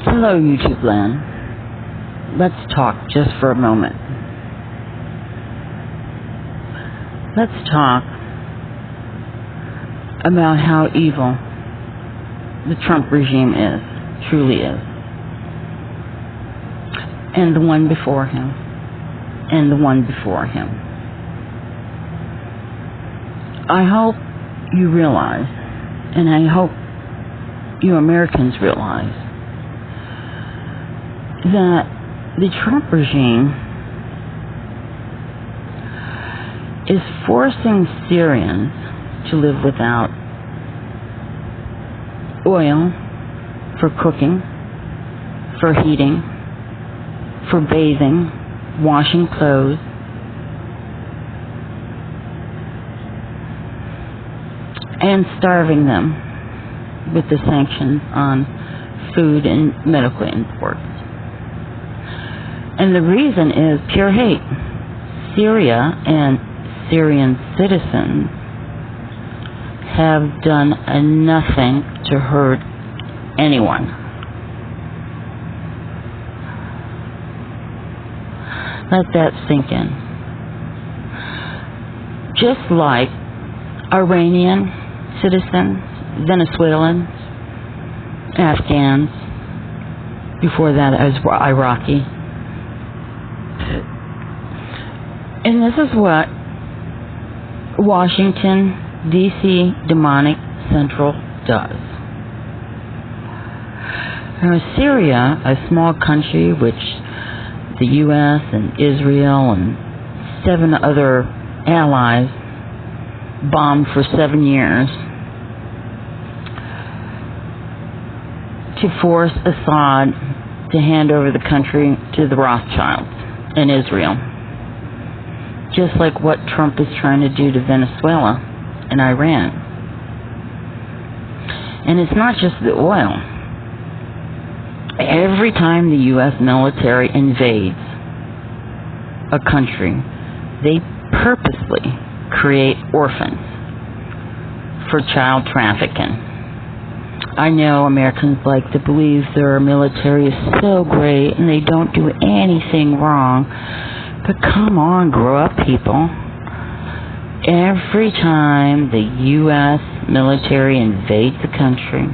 Hello, YouTube land. Let's talk just for a moment. Let's talk about how evil the Trump regime is, truly is. And the one before him. And the one before him. I hope you realize, and I hope you Americans realize, that the Trump regime is forcing Syrians to live without oil for cooking, for heating, for bathing, washing clothes, and starving them with the sanctions on food and medical imports. And the reason is pure hate. Syria and Syrian citizens have done nothing to hurt anyone. Let that sink in. Just like Iranian citizens, Venezuelans, Afghans, before that as Iraqi. And this is what Washington, D.C. demonic central does. Now, Syria, a small country which the U.S. and Israel and 7 other allies bombed for 7 years to force Assad to hand over the country to the Rothschilds in Israel. Just like what Trump is trying to do to Venezuela and Iran. And it's not just the oil. Every time the U.S. military invades a country, they purposely create orphans for child trafficking. I know Americans like to believe their military is so great and they don't do anything wrong. But come on, grow up, people. Every time the U.S. military invades a country,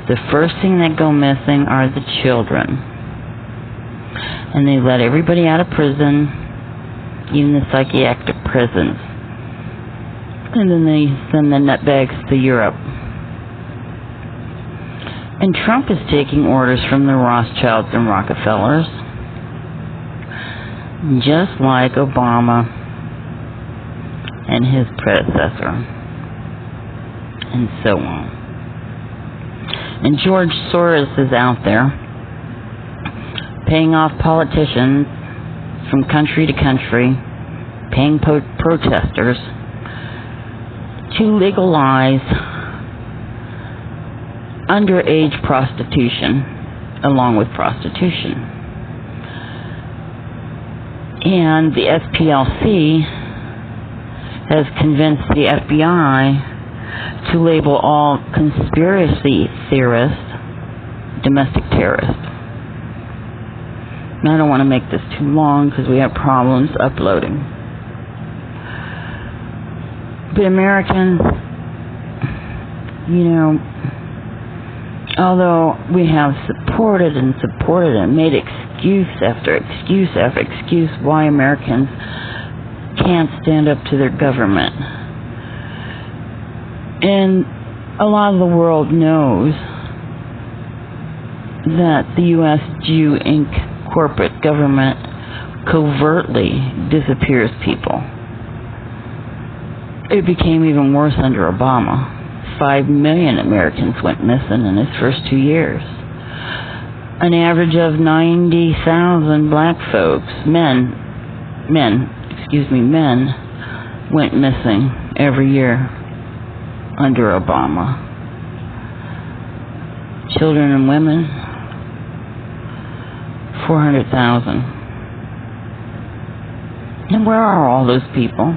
the first thing that go missing are the children. And they let everybody out of prison, even the psychiatric prisons. And then they send the nutbags to Europe. And Trump is taking orders from the Rothschilds and Rockefellers, just like Obama and his predecessor, and so on. And George Soros is out there paying off politicians from country to country, paying protesters to legalize underage prostitution along with prostitution. And the SPLC has convinced the FBI to label all conspiracy theorists domestic terrorists. Now, I don't want to make this too long because we have problems uploading. But Americans, you know, although we have supported and made excuse after excuse after excuse why Americans can't stand up to their government. And a lot of the world knows that the USjew Inc. corporate government covertly disappears people. It became even worse under Obama. 5 million Americans went missing in his first 2 years. An average of 90,000 black folks, men went missing every year under Obama. Children and women, 400,000. And where are all those people?